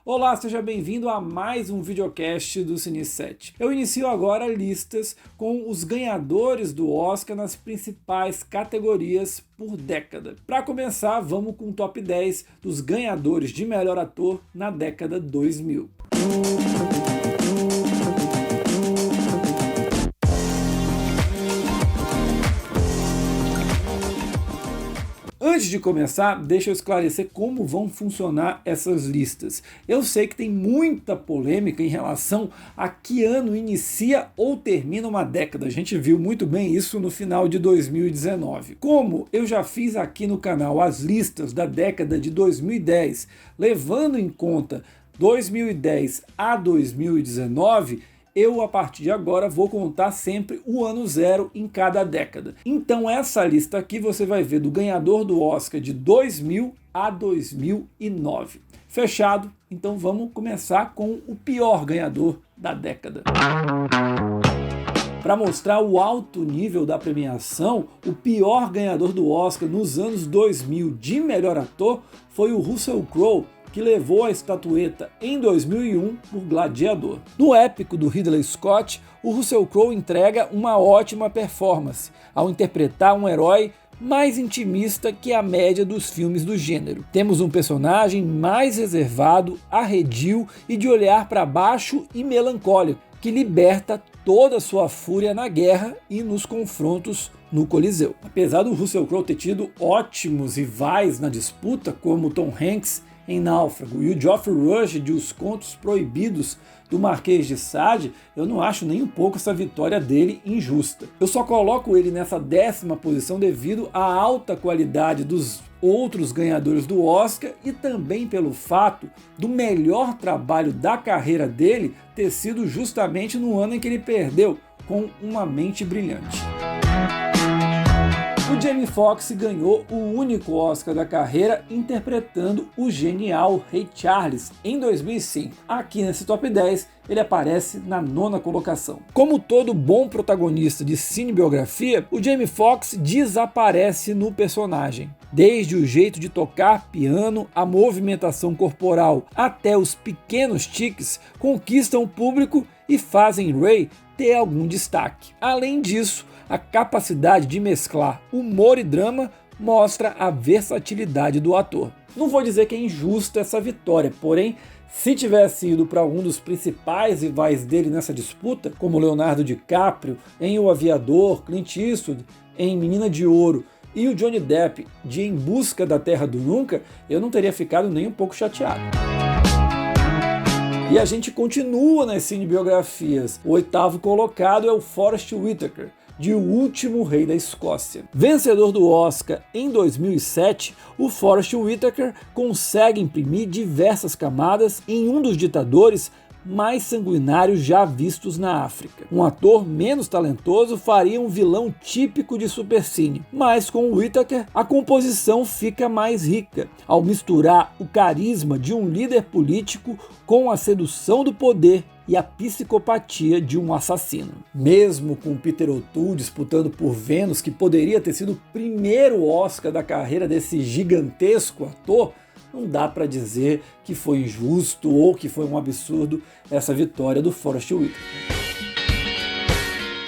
Olá, seja bem-vindo a mais um videocast do Cine7. Eu inicio agora listas com os ganhadores do Oscar nas principais categorias por década. Para começar, vamos com o top 10 dos ganhadores de melhor ator na década 2000. Antes de começar, deixa eu esclarecer como vão funcionar essas listas. Eu sei que tem muita polêmica em relação a que ano inicia ou termina uma década. A gente viu muito bem isso no final de 2019. Como eu já fiz aqui no canal as listas da década de 2010, levando em conta 2010 a 2019, eu, a partir de agora, vou contar sempre o ano zero em cada década. Então essa lista aqui você vai ver do ganhador do Oscar de 2000 a 2009. Fechado? Então vamos começar com o pior ganhador da década. Para mostrar o alto nível da premiação, o pior ganhador do Oscar nos anos 2000 de melhor ator foi o Russell Crowe, que levou a estatueta em 2001 por Gladiador. No épico do Ridley Scott, o Russell Crowe entrega uma ótima performance ao interpretar um herói mais intimista que a média dos filmes do gênero. Temos um personagem mais reservado, arredio e de olhar para baixo e melancólico, que liberta toda a sua fúria na guerra e nos confrontos no Coliseu. Apesar do Russell Crowe ter tido ótimos rivais na disputa, como Tom Hanks em Náufrago e o Geoffrey Rush de Os Contos Proibidos do Marquês de Sade, eu não acho nem um pouco essa vitória dele injusta. Eu só coloco ele nessa 10ª posição devido à alta qualidade dos outros ganhadores do Oscar e também pelo fato do melhor trabalho da carreira dele ter sido justamente no ano em que ele perdeu com Uma Mente Brilhante. O Jamie Foxx ganhou o único Oscar da carreira interpretando o genial Ray Charles em 2005. Aqui nesse top 10 ele aparece na 9ª colocação. Como todo bom protagonista de cinebiografia, o Jamie Foxx desaparece no personagem. Desde o jeito de tocar piano, a movimentação corporal até os pequenos tiques conquistam o público e fazem Ray ter algum destaque. Além disso, a capacidade de mesclar humor e drama mostra a versatilidade do ator. Não vou dizer que é injusta essa vitória, porém, se tivesse ido para algum dos principais rivais dele nessa disputa, como Leonardo DiCaprio em O Aviador, Clint Eastwood em Menina de Ouro e o Johnny Depp de Em Busca da Terra do Nunca, eu não teria ficado nem um pouco chateado. E a gente continua nas cinebiografias. O 8º colocado é o Forest Whitaker, de O Último Rei da Escócia. Vencedor do Oscar em 2007, o Forest Whitaker consegue imprimir diversas camadas em um dos ditadores mais sanguinários já vistos na África. Um ator menos talentoso faria um vilão típico de supercine, mas com o Whitaker a composição fica mais rica, ao misturar o carisma de um líder político com a sedução do poder e a psicopatia de um assassino. Mesmo com Peter O'Toole disputando por Vênus, que poderia ter sido o primeiro Oscar da carreira desse gigantesco ator, não dá para dizer que foi injusto ou que foi um absurdo essa vitória do Forest Whitaker.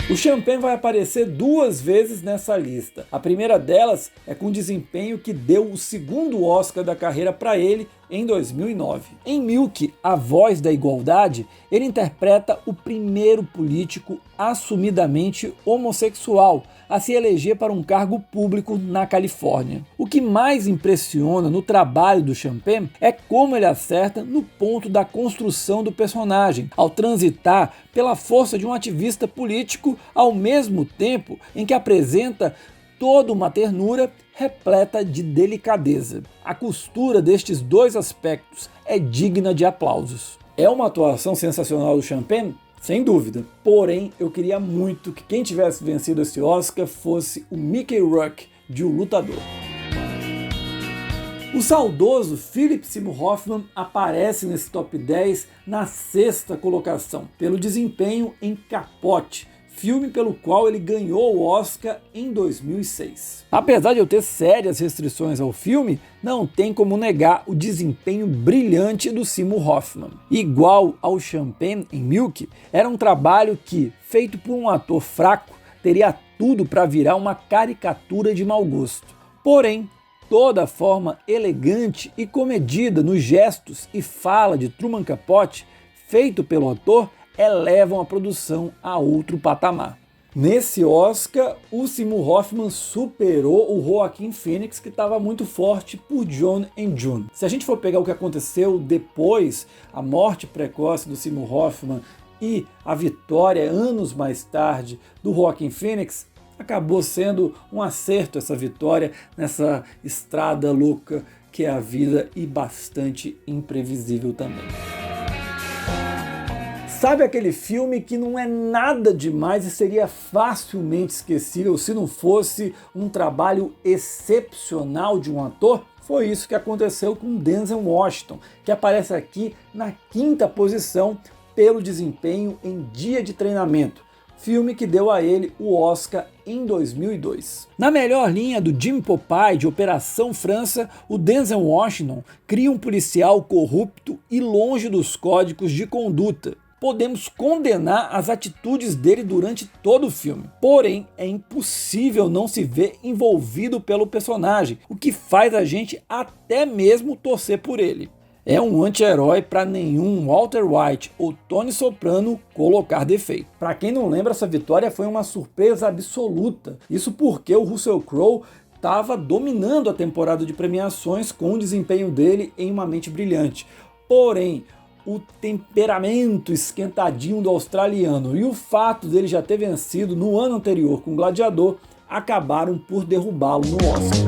O Champagne vai aparecer 2 vezes nessa lista. A primeira delas é com o desempenho que deu o 2º Oscar da carreira para ele em 2009. Em Milk, A Voz da Igualdade, ele interpreta o primeiro político assumidamente homossexual a se eleger para um cargo público na Califórnia. O que mais impressiona no trabalho do Champagne é como ele acerta no ponto da construção do personagem, ao transitar pela força de um ativista político ao mesmo tempo em que apresenta toda uma ternura repleta de delicadeza. A costura destes 2 aspectos é digna de aplausos. É uma atuação sensacional do Champagne? Sem dúvida. Porém, eu queria muito que quem tivesse vencido esse Oscar fosse o Mickey Rourke, de O Lutador. O saudoso Philip Seymour Hoffman aparece nesse top 10 na 6ª colocação, pelo desempenho em Capote, filme pelo qual ele ganhou o Oscar em 2006. Apesar de eu ter sérias restrições ao filme, não tem como negar o desempenho brilhante do Seymour Hoffman. Igual ao Champagne em Milk, era um trabalho que, feito por um ator fraco, teria tudo para virar uma caricatura de mau gosto. Porém, toda a forma elegante e comedida nos gestos e fala de Truman Capote, feito pelo ator, elevam a produção a outro patamar. Nesse Oscar, o Seymour Hoffman superou o Joaquin Phoenix, que estava muito forte por John and June. Se a gente for pegar o que aconteceu depois, a morte precoce do Seymour Hoffman e a vitória anos mais tarde do Joaquin Phoenix, acabou sendo um acerto essa vitória nessa estrada louca que é a vida e bastante imprevisível também. Sabe aquele filme que não é nada demais e seria facilmente esquecível se não fosse um trabalho excepcional de um ator? Foi isso que aconteceu com Denzel Washington, que aparece aqui na 5ª posição pelo desempenho em Dia de Treinamento, filme que deu a ele o Oscar em 2002. Na melhor linha do Jim Popeye de Operação França, o Denzel Washington cria um policial corrupto e longe dos códigos de conduta. Podemos condenar as atitudes dele durante todo o filme, porém é impossível não se ver envolvido pelo personagem, o que faz a gente até mesmo torcer por ele. É um anti-herói para nenhum Walter White ou Tony Soprano colocar defeito. Para quem não lembra, essa vitória foi uma surpresa absoluta, isso porque o Russell Crowe estava dominando a temporada de premiações com o desempenho dele em Uma Mente Brilhante. Porém, o temperamento esquentadinho do australiano e o fato dele já ter vencido no ano anterior com Gladiador acabaram por derrubá-lo no Oscar.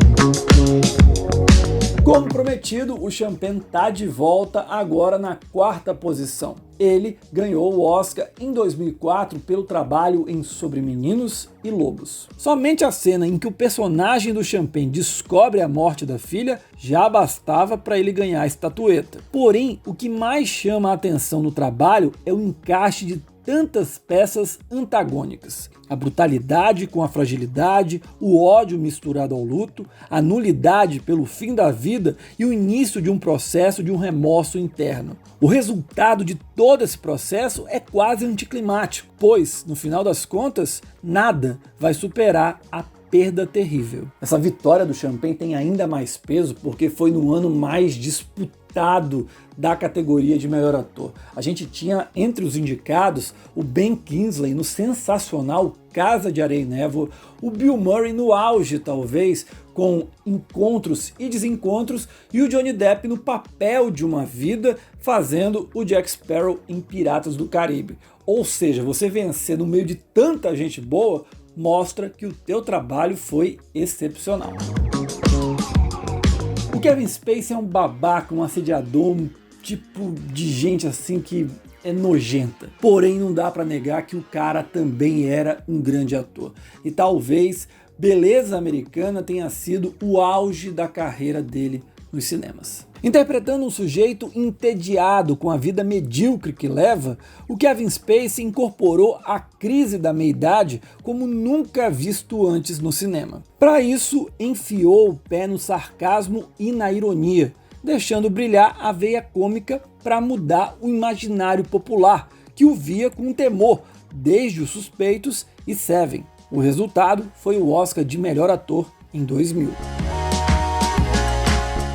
Como prometido, o Champagne está de volta agora na 4ª posição. Ele ganhou o Oscar em 2004 pelo trabalho em Sobre Meninos e Lobos. Somente a cena em que o personagem do Champagne descobre a morte da filha já bastava para ele ganhar a estatueta. Porém, o que mais chama a atenção no trabalho é o encaixe de tantas peças antagônicas. A brutalidade com a fragilidade, o ódio misturado ao luto, a nulidade pelo fim da vida e o início de um processo de um remorso interno. O resultado de todo esse processo é quase anticlimático, pois, no final das contas, nada vai superar a perda terrível. Essa vitória do Champagne tem ainda mais peso porque foi no ano mais disputado da categoria de melhor ator. A gente tinha entre os indicados o Ben Kingsley no sensacional Casa de Areia e Névoa, o Bill Murray no auge talvez, com Encontros e Desencontros, e o Johnny Depp no Papel de uma Vida, fazendo o Jack Sparrow em Piratas do Caribe. Ou seja, você vencer no meio de tanta gente boa mostra que o teu trabalho foi excepcional. O Kevin Spacey é um babaca, um assediador, um tipo de gente assim que é nojenta. Porém, não dá pra negar que o cara também era um grande ator. E talvez Beleza Americana tenha sido o auge da carreira dele nos cinemas. Interpretando um sujeito entediado com a vida medíocre que leva, o Kevin Spacey incorporou a crise da meia-idade como nunca visto antes no cinema. Para isso, enfiou o pé no sarcasmo e na ironia, deixando brilhar a veia cômica para mudar o imaginário popular, que o via com temor, desde Os Suspeitos e Seven. O resultado foi o Oscar de melhor ator em 2000.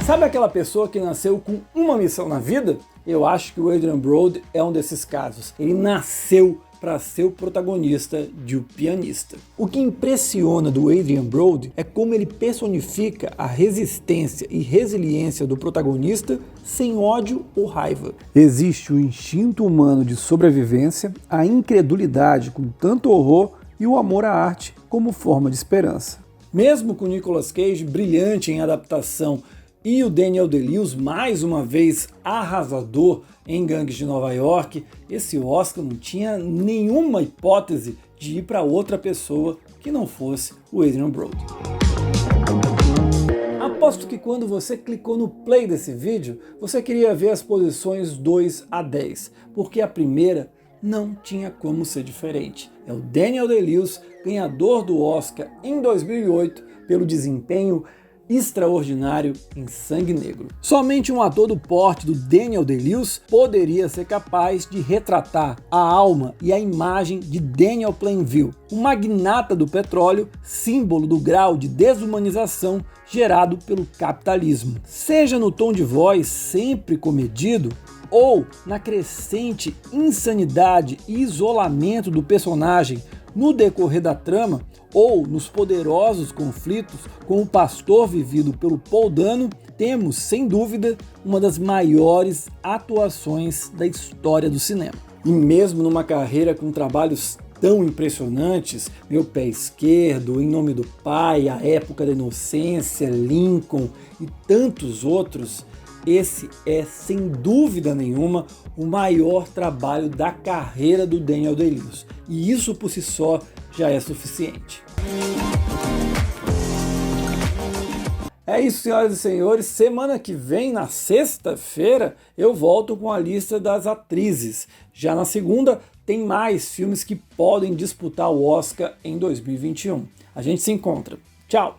Sabe aquela pessoa que nasceu com uma missão na vida? Eu acho que o Adrien Brody é um desses casos. Ele nasceu para ser o protagonista de O Pianista. O que impressiona do Adrien Brody é como ele personifica a resistência e resiliência do protagonista sem ódio ou raiva. Existe o instinto humano de sobrevivência, a incredulidade com tanto horror e o amor à arte como forma de esperança. Mesmo com Nicolas Cage brilhante em adaptação e o Daniel Day-Lewis mais uma vez arrasador em Gangues de Nova York, esse Oscar não tinha nenhuma hipótese de ir para outra pessoa que não fosse o Adrien Brody. Aposto que quando você clicou no play desse vídeo, você queria ver as posições 2 a 10, porque a primeira não tinha como ser diferente. É o Daniel Day-Lewis, ganhador do Oscar em 2008 pelo desempenho extraordinário em Sangue Negro. Somente um ator do porte do Daniel Day-Lewis poderia ser capaz de retratar a alma e a imagem de Daniel Plainview, um magnata do petróleo, símbolo do grau de desumanização gerado pelo capitalismo. Seja no tom de voz sempre comedido, ou na crescente insanidade e isolamento do personagem no decorrer da trama, ou nos poderosos conflitos com o pastor vivido pelo Paul Dano, temos, sem dúvida, uma das maiores atuações da história do cinema. E mesmo numa carreira com trabalhos tão impressionantes, Meu Pé Esquerdo, Em Nome do Pai, A Época da Inocência, Lincoln e tantos outros, esse é, sem dúvida nenhuma, o maior trabalho da carreira do Daniel Day-Lewis. E isso por si só já é suficiente. É isso, senhoras e senhores. Semana que vem, na sexta-feira, eu volto com a lista das atrizes. Já na segunda, tem mais filmes que podem disputar o Oscar em 2021. A gente se encontra. Tchau!